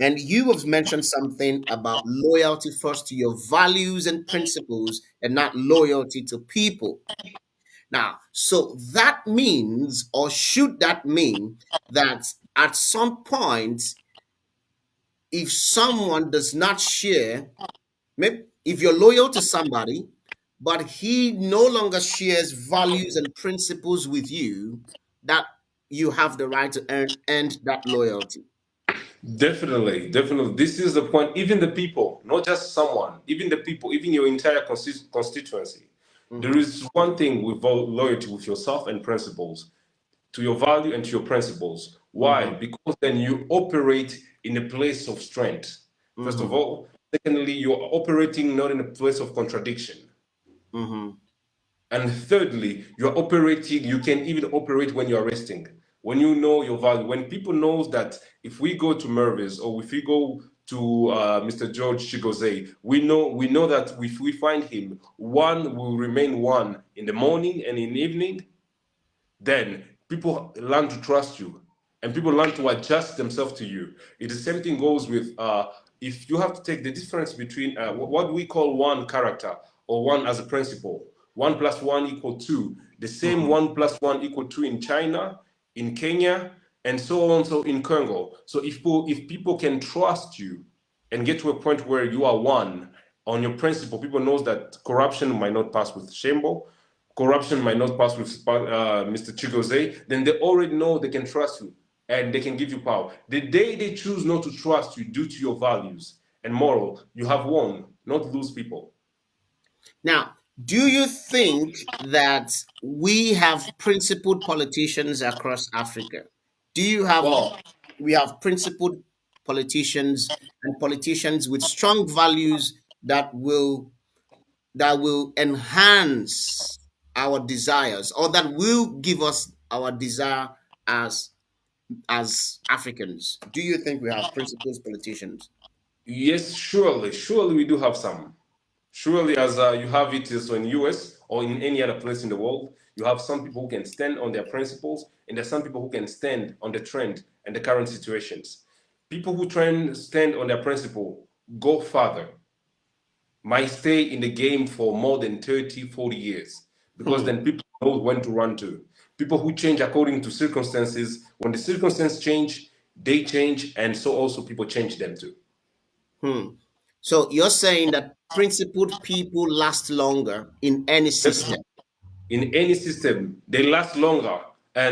And you have mentioned something about loyalty first to your values and principles and not loyalty to people. Now, so that means, or should that mean, that at some point, if someone does not share, maybe if you're loyal to somebody, but he no longer shares values and principles with you, that you have the right to end that loyalty. Definitely, definitely. This is the point. Even the people, not just someone, even the people, even your entire constituency. There Mhm, is one thing with loyalty with yourself and principles, to your value and to your principles. Why? mhm, Because then you operate in a place of strength, first of mhm, all. Secondly, you're operating not in a place of contradiction. mhm, And thirdly, you're operating, you can even operate when you're resting. When you know your value, when people knows that if we go to Mervis or if we go to Mr. George Chigoze, we know that if we find him, one will remain one in the morning and in the evening, then people learn to trust you and people learn to adjust themselves to you. It the same thing goes with if you have to take the difference between what we call one character or one as a principle. One plus one equal two. The same mhm. one plus one equal two in China, in Kenya, and so on. So in Congo. So if people can trust you and get to a point where you are one on your principle, people knows that corruption might not pass with Shembo, corruption might not pass with Mr. Chigoze, then they already know they can trust you and they can give you power. The day they choose not to trust you due to your values and moral, you have won, not lose people. Now, do you think that we have principled politicians across Africa? Do you have Well, We have principled politicians and politicians with strong values that will enhance our desires or that will give us our desire as Africans? Do you think we have principled politicians? yes, surely, surely we do have some. Surely, as you have it is in US or in any other place in the world, you have some people who can stand on their principles, and there's some people who can stand on the trend and the current situations. People who try and stand on their principle go further, might stay in the game for more than 30, 40 years, because Hmm. then people know when to run to. People who change according to circumstances, when the circumstances change, they change, and so also people change them too. Hmm. So you're saying that principled people last longer in any system. Definitely. In any system, they last longer. And